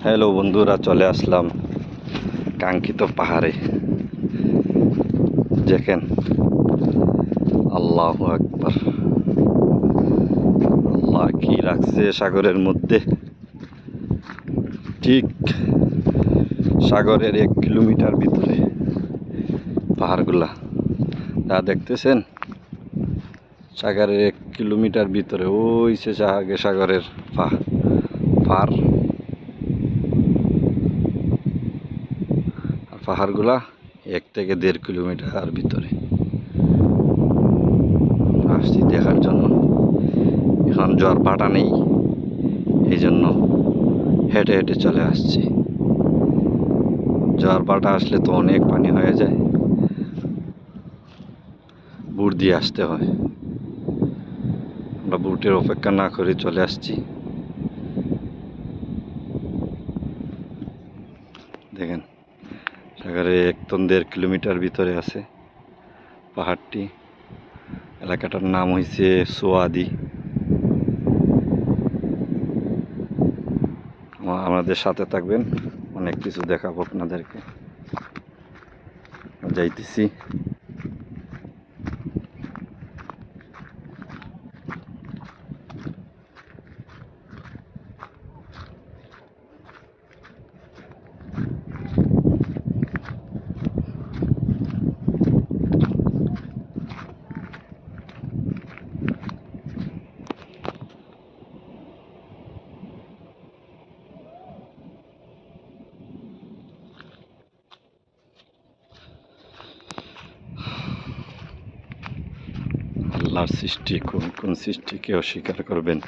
Hello বন্ধুরা, চলে আসলাম কাঙ্ক্ষিত পাহাড়ে। দেখেন, আল্লাহু আকবার। আল্লাহ কি রাখছে সাগরের মধ্যে, ঠিক সাগরের 1 কিলোমিটার ভিতরে পাহাড়গুলা যা দেখতেছেন। সাগরের 1 কিলোমিটার ভিতরে ওই সে সাগরের পার, আর পাহাড়গুলা 1 থেকে 1.5 কিলোমিটার ভিতরে। আসছি দেখার জন্য। এখন জ্বর ভাটা নেই, এই জন্য হেঁটে হেঁটে চলে আসছি। জ্বর ভাটা আসলে তো অনেক পানি হয়ে যায়, বুট দিয়ে আসতে হয়। আমরা বুটের অপেক্ষা না করে চলে আসছি। দেখেন, সাগরে 1-1.5 কিলোমিটার ভিতরে আছে পাহাড়টি। এলাকাটার নাম হয়েছে সোয়াদি। আমাদের সাথে থাকবেন, অনেক কিছু দেখাবো আপনাদেরকে। যাইতেছি। আল্লাহর সৃষ্টি কোন কোন সৃষ্টিকে অস্বীকার করবেন?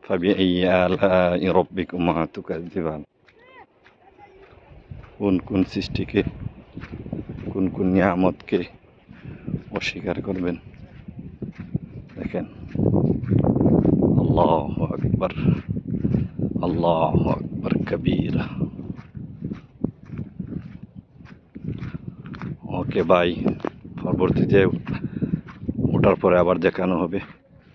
ফাবিআইয়ি আলাই রাব্বিকুমা তুকাজ্জিবান। কোন কোন সৃষ্টিকে, কোন কোন নিয়ামতকে অস্বীকার করবেন? দেখেন, আল্লাহু আকবার, আল্লাহু আকবার কবীরা। ওকে বাই, পরবর্তীতে ওঠার পরে আবার দেখানো হবে।